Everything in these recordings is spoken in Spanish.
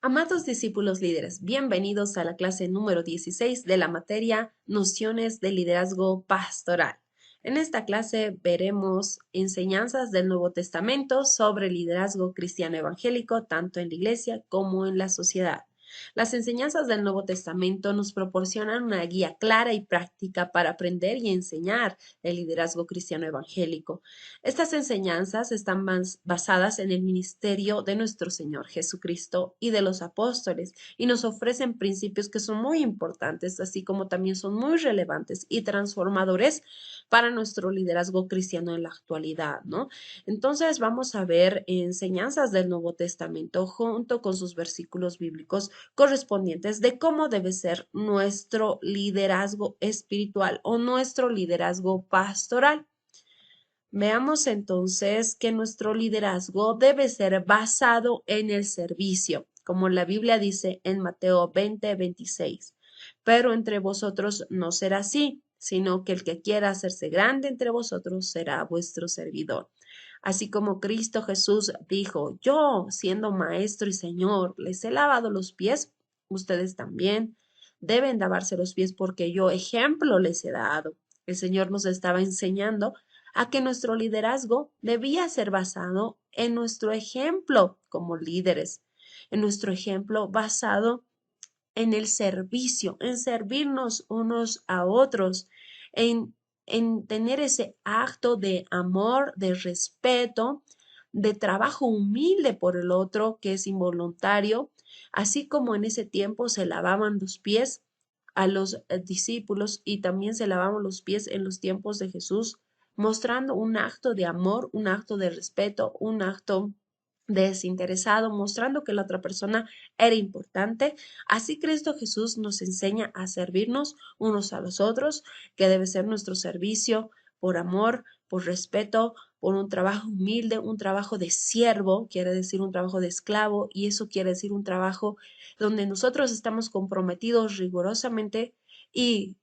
Amados discípulos líderes, bienvenidos a la clase número 16 de la materia Nociones de Liderazgo Pastoral. En esta clase veremos enseñanzas del Nuevo Testamento sobre liderazgo cristiano evangélico, tanto en la iglesia como en la sociedad. Las enseñanzas del Nuevo Testamento nos proporcionan una guía clara y práctica para aprender y enseñar el liderazgo cristiano evangélico. Estas enseñanzas están basadas en el ministerio de nuestro Señor Jesucristo y de los apóstoles y nos ofrecen principios que son muy importantes, así como también son muy relevantes y transformadores para nuestro liderazgo cristiano en la actualidad, ¿no? Entonces vamos a ver enseñanzas del Nuevo Testamento junto con sus versículos bíblicos correspondientes de cómo debe ser nuestro liderazgo espiritual o nuestro liderazgo pastoral. Veamos entonces que nuestro liderazgo debe ser basado en el servicio, como la Biblia dice en Mateo 20:26. Pero entre vosotros no será así, sino que el que quiera hacerse grande entre vosotros será vuestro servidor. Así como Cristo Jesús dijo, yo, siendo maestro y Señor, les he lavado los pies, ustedes también deben lavarse los pies porque yo ejemplo les he dado. El Señor nos estaba enseñando a que nuestro liderazgo debía ser basado en nuestro ejemplo como líderes, en nuestro ejemplo basado en el servicio, en servirnos unos a otros, en, en tener ese acto de amor, de respeto, de trabajo humilde por el otro que es involuntario, así como en ese tiempo se lavaban los pies a los discípulos y también se lavaban los pies en los tiempos de Jesús, mostrando un acto de amor, un acto de respeto, un acto desinteresado, mostrando que la otra persona era importante. Así Cristo Jesús nos enseña a servirnos unos a los otros, que debe ser nuestro servicio por amor, por respeto, por un trabajo humilde, un trabajo de siervo, quiere decir un trabajo de esclavo, y eso quiere decir un trabajo donde nosotros estamos comprometidos rigurosamente y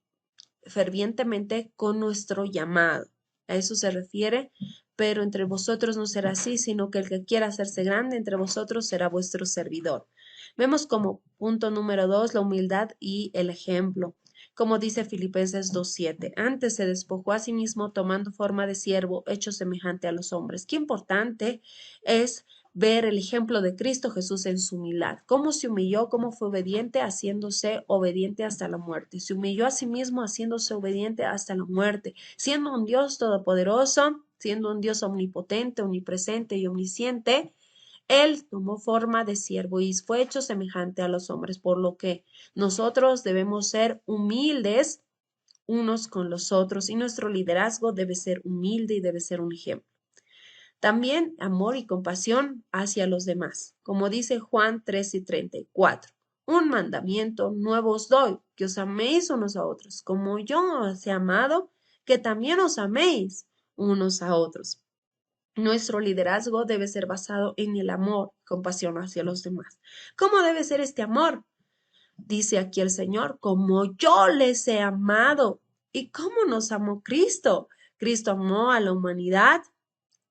fervientemente con nuestro llamado. A eso se refiere, pero entre vosotros no será así, sino que el que quiera hacerse grande entre vosotros será vuestro servidor. Vemos como punto número 2 la humildad y el ejemplo. Como dice Filipenses 2:7, antes se despojó a sí mismo tomando forma de siervo, hecho semejante a los hombres. Qué importante es ver el ejemplo de Cristo Jesús en su humildad, cómo se humilló, cómo fue obediente, haciéndose obediente hasta la muerte. Se humilló a sí mismo, haciéndose obediente hasta la muerte, siendo un Dios todopoderoso, siendo un Dios omnipotente, omnipresente y omnisciente. Él tomó forma de siervo y fue hecho semejante a los hombres, por lo que nosotros debemos ser humildes unos con los otros y nuestro liderazgo debe ser humilde y debe ser un ejemplo. También amor y compasión hacia los demás, como dice Juan 13:34. Un mandamiento nuevo os doy, que os améis unos a otros, como yo os he amado, que también os améis unos a otros. Nuestro liderazgo debe ser basado en el amor, compasión hacia los demás. ¿Cómo debe ser este amor? Dice aquí el Señor, como yo les he amado. ¿Y cómo nos amó Cristo? Cristo amó a la humanidad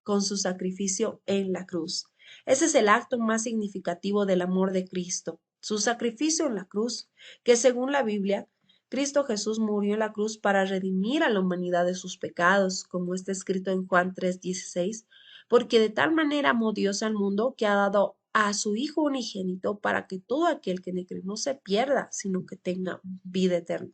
con su sacrificio en la cruz. Ese es el acto más significativo del amor de Cristo, su sacrificio en la cruz, que según la Biblia, Cristo Jesús murió en la cruz para redimir a la humanidad de sus pecados, como está escrito en Juan 3:16, porque de tal manera amó Dios al mundo que ha dado a su Hijo unigénito para que todo aquel que en él cree no se pierda, sino que tenga vida eterna.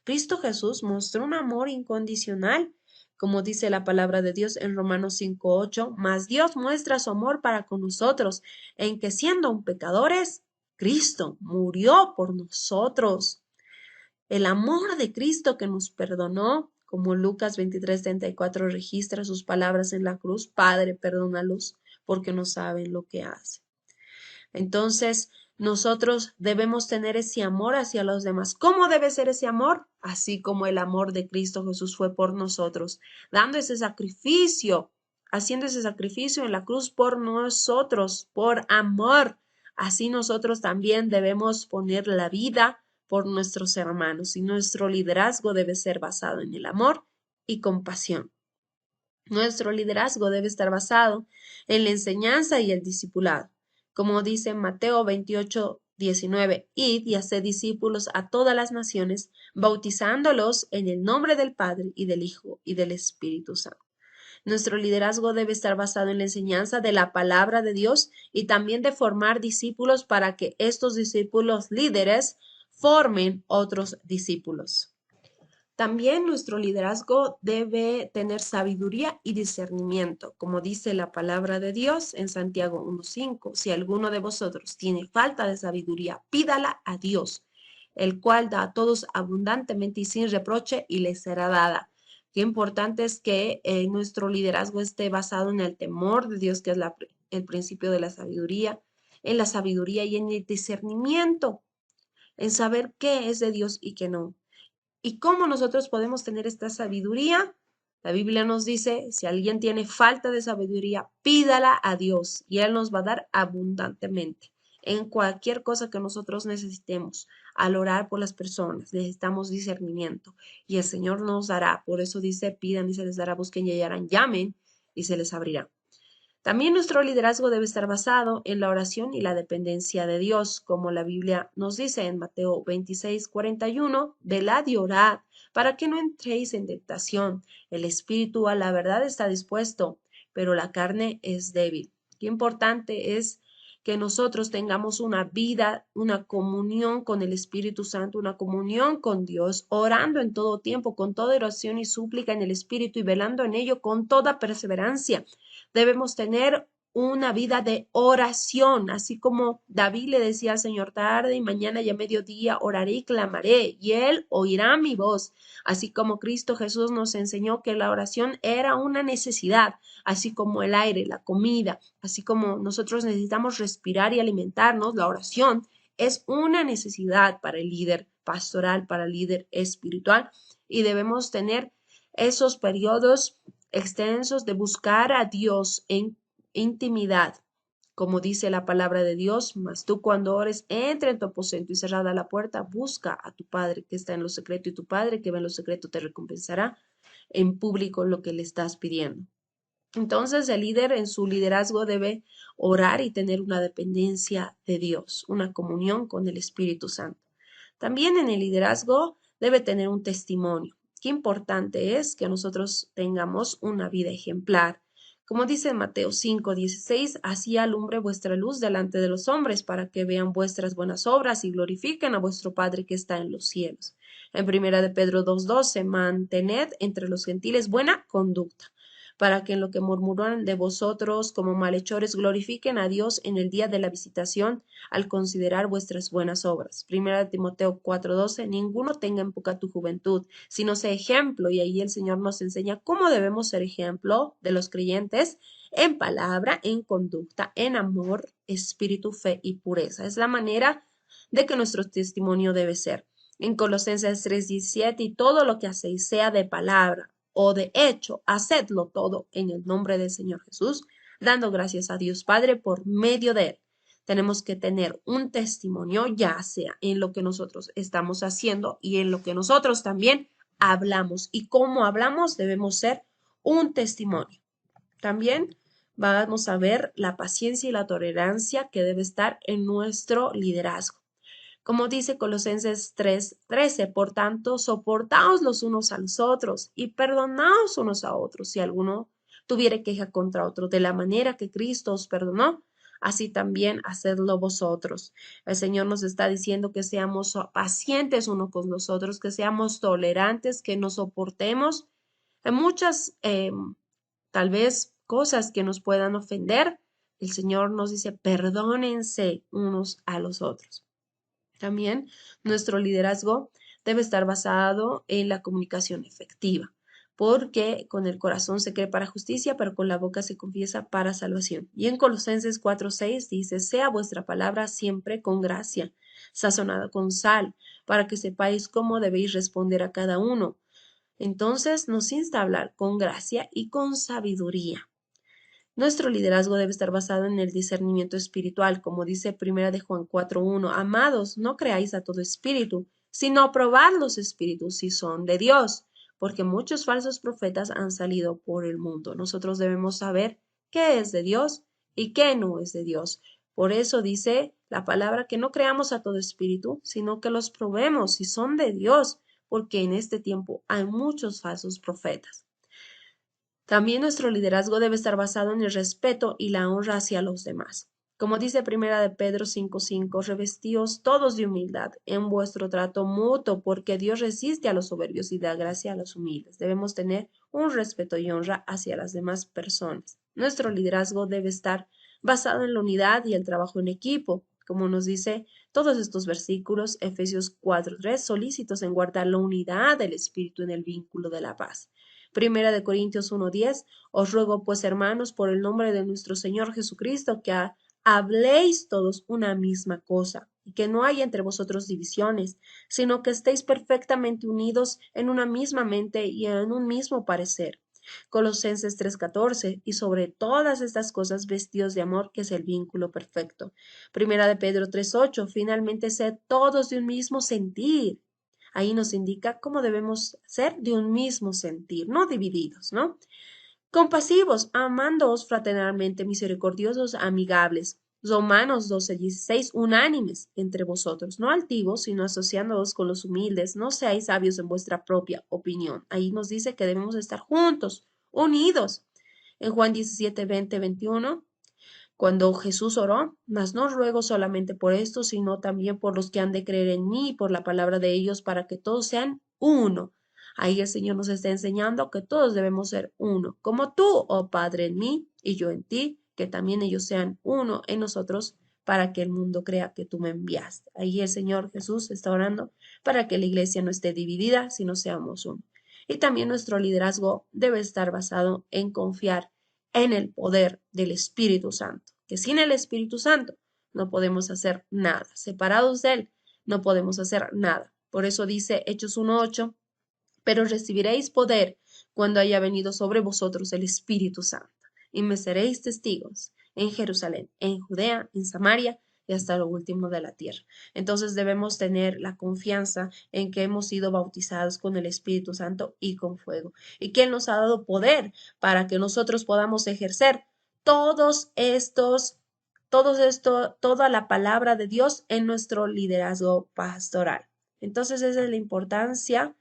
Cristo Jesús mostró un amor incondicional, como dice la palabra de Dios en Romanos 5:8, mas Dios muestra su amor para con nosotros, en que siendo aún pecadores, Cristo murió por nosotros. El amor de Cristo que nos perdonó, como Lucas 23:34 registra sus palabras en la cruz, Padre, perdónalos porque no saben lo que hacen. Entonces, nosotros debemos tener ese amor hacia los demás. ¿Cómo debe ser ese amor? Así como el amor de Cristo Jesús fue por nosotros, dando ese sacrificio, haciendo ese sacrificio en la cruz por nosotros, por amor. Así nosotros también debemos poner la vida por nuestros hermanos y nuestro liderazgo debe ser basado en el amor y compasión. Nuestro liderazgo debe estar basado en la enseñanza y el discipulado. Como dice Mateo 28, 19. Id y haced discípulos a todas las naciones, bautizándolos en el nombre del Padre y del Hijo y del Espíritu Santo. Nuestro liderazgo debe estar basado en la enseñanza de la palabra de Dios y también de formar discípulos para que estos discípulos líderes formen otros discípulos. También nuestro liderazgo debe tener sabiduría y discernimiento, como dice la palabra de Dios en Santiago 1:5. Si alguno de vosotros tiene falta de sabiduría, pídala a Dios, el cual da a todos abundantemente y sin reproche y les será dada. Qué importante es que nuestro liderazgo esté basado en el temor de Dios, que es el principio de la sabiduría, en la sabiduría y en el discernimiento, en saber qué es de Dios y qué no. ¿Y cómo nosotros podemos tener esta sabiduría? La Biblia nos dice, si alguien tiene falta de sabiduría, pídala a Dios y Él nos va a dar abundantemente en cualquier cosa que nosotros necesitemos. Al orar por las personas, necesitamos discernimiento y el Señor nos dará. Por eso dice, pidan y se les dará, busquen y hallarán, llamen y se les abrirá. También nuestro liderazgo debe estar basado en la oración y la dependencia de Dios, como la Biblia nos dice en Mateo 26:41, velad y orad para que no entréis en tentación. El espíritu a la verdad está dispuesto, pero la carne es débil. Qué importante es que nosotros tengamos una vida, una comunión con el Espíritu Santo, una comunión con Dios, orando en todo tiempo, con toda oración y súplica en el Espíritu y velando en ello con toda perseverancia. Debemos tener una vida de oración, así como David le decía al Señor, tarde y mañana y a mediodía oraré y clamaré, y Él oirá mi voz, así como Cristo Jesús nos enseñó que la oración era una necesidad, así como el aire, la comida, así como nosotros necesitamos respirar y alimentarnos, la oración es una necesidad para el líder pastoral, para el líder espiritual, y debemos tener esos periodos extensos de buscar a Dios en intimidad, como dice la palabra de Dios, mas tú cuando ores, entra en tu aposento y cerrada la puerta, busca a tu Padre que está en lo secreto y tu Padre que ve en lo secreto te recompensará en público lo que le estás pidiendo. Entonces el líder en su liderazgo debe orar y tener una dependencia de Dios, una comunión con el Espíritu Santo. También en el liderazgo debe tener un testimonio. Qué importante es que nosotros tengamos una vida ejemplar. Como dice Mateo 5:16, así alumbre vuestra luz delante de los hombres para que vean vuestras buenas obras y glorifiquen a vuestro Padre que está en los cielos. En 1 de Pedro 2:12, mantened entre los gentiles buena conducta, para que en lo que murmuran de vosotros como malhechores glorifiquen a Dios en el día de la visitación al considerar vuestras buenas obras. 1 Timoteo 4:12, ninguno tenga en poca tu juventud, sino sea ejemplo, y ahí el Señor nos enseña cómo debemos ser ejemplo de los creyentes en palabra, en conducta, en amor, espíritu, fe y pureza. Es la manera de que nuestro testimonio debe ser. En Colosenses 3:17, y todo lo que hacéis, sea de palabra o de hecho, hacedlo todo en el nombre del Señor Jesús, dando gracias a Dios Padre por medio de Él. Tenemos que tener un testimonio, ya sea en lo que nosotros estamos haciendo y en lo que nosotros también hablamos. Y cómo hablamos debemos ser un testimonio. También vamos a ver la paciencia y la tolerancia que debe estar en nuestro liderazgo. Como dice Colosenses 3:13, por tanto, soportaos los unos a los otros y perdonaos unos a otros si alguno tuviere queja contra otro, de la manera que Cristo os perdonó, así también hacedlo vosotros. El Señor nos está diciendo que seamos pacientes unos con los otros, que seamos tolerantes, que nos soportemos en muchas, tal vez, cosas que nos puedan ofender. El Señor nos dice, perdónense unos a los otros. También nuestro liderazgo debe estar basado en la comunicación efectiva, porque con el corazón se cree para justicia, pero con la boca se confiesa para salvación. Y en Colosenses 4:6 dice, sea vuestra palabra siempre con gracia, sazonada con sal, para que sepáis cómo debéis responder a cada uno. Entonces nos insta a hablar con gracia y con sabiduría. Nuestro liderazgo debe estar basado en el discernimiento espiritual, como dice 1 de Juan 4:1. Amados, no creáis a todo espíritu, sino probad los espíritus si son de Dios, porque muchos falsos profetas han salido por el mundo. Nosotros debemos saber qué es de Dios y qué no es de Dios. Por eso dice la palabra, que no creamos a todo espíritu, sino que los probemos si son de Dios, porque en este tiempo hay muchos falsos profetas. También nuestro liderazgo debe estar basado en el respeto y la honra hacia los demás. Como dice Primera de Pedro 5:5, revestíos todos de humildad en vuestro trato mutuo, porque Dios resiste a los soberbios y da gracia a los humildes. Debemos tener un respeto y honra hacia las demás personas. Nuestro liderazgo debe estar basado en la unidad y el trabajo en equipo, como nos dice todos estos versículos, Efesios 4:3, solícitos en guardar la unidad del espíritu en el vínculo de la paz. Primera de Corintios 1:10, os ruego pues, hermanos, por el nombre de nuestro Señor Jesucristo, que habléis todos una misma cosa, y que no haya entre vosotros divisiones, sino que estéis perfectamente unidos en una misma mente y en un mismo parecer. Colosenses 3:14, y sobre todas estas cosas vestidos de amor, que es el vínculo perfecto. Primera de Pedro 3:8, finalmente sed todos de un mismo sentir. Ahí nos indica cómo debemos ser de un mismo sentir, no divididos, ¿no? Compasivos, amándoos fraternalmente, misericordiosos, amigables. Romanos 12:16, unánimes entre vosotros, no altivos, sino asociándoos con los humildes, no seáis sabios en vuestra propia opinión. Ahí nos dice que debemos estar juntos, unidos. En Juan 17:20-21, cuando Jesús oró, mas no ruego solamente por esto, sino también por los que han de creer en mí y por la palabra de ellos, para que todos sean uno. Ahí el Señor nos está enseñando que todos debemos ser uno, como tú, oh Padre, en mí y yo en ti, que también ellos sean uno en nosotros, para que el mundo crea que tú me enviaste. Ahí el Señor Jesús está orando para que la iglesia no esté dividida, sino seamos uno. Y también nuestro liderazgo debe estar basado en confiar en el poder del Espíritu Santo, que sin el Espíritu Santo no podemos hacer nada. Separados de él, no podemos hacer nada. Por eso dice Hechos 1:8, pero recibiréis poder cuando haya venido sobre vosotros el Espíritu Santo, y me seréis testigos en Jerusalén, en Judea, en Samaria y hasta lo último de la tierra. Entonces debemos tener la confianza en que hemos sido bautizados con el Espíritu Santo y con fuego, y que Él nos ha dado poder para que nosotros podamos ejercer toda la palabra de Dios en nuestro liderazgo pastoral. Entonces esa es la importancia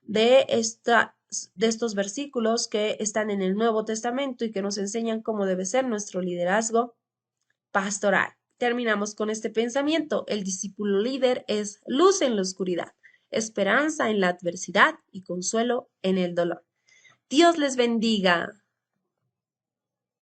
de estos versículos que están en el Nuevo Testamento y que nos enseñan cómo debe ser nuestro liderazgo pastoral. Terminamos con este pensamiento. El discípulo líder es luz en la oscuridad, esperanza en la adversidad y consuelo en el dolor. Dios les bendiga.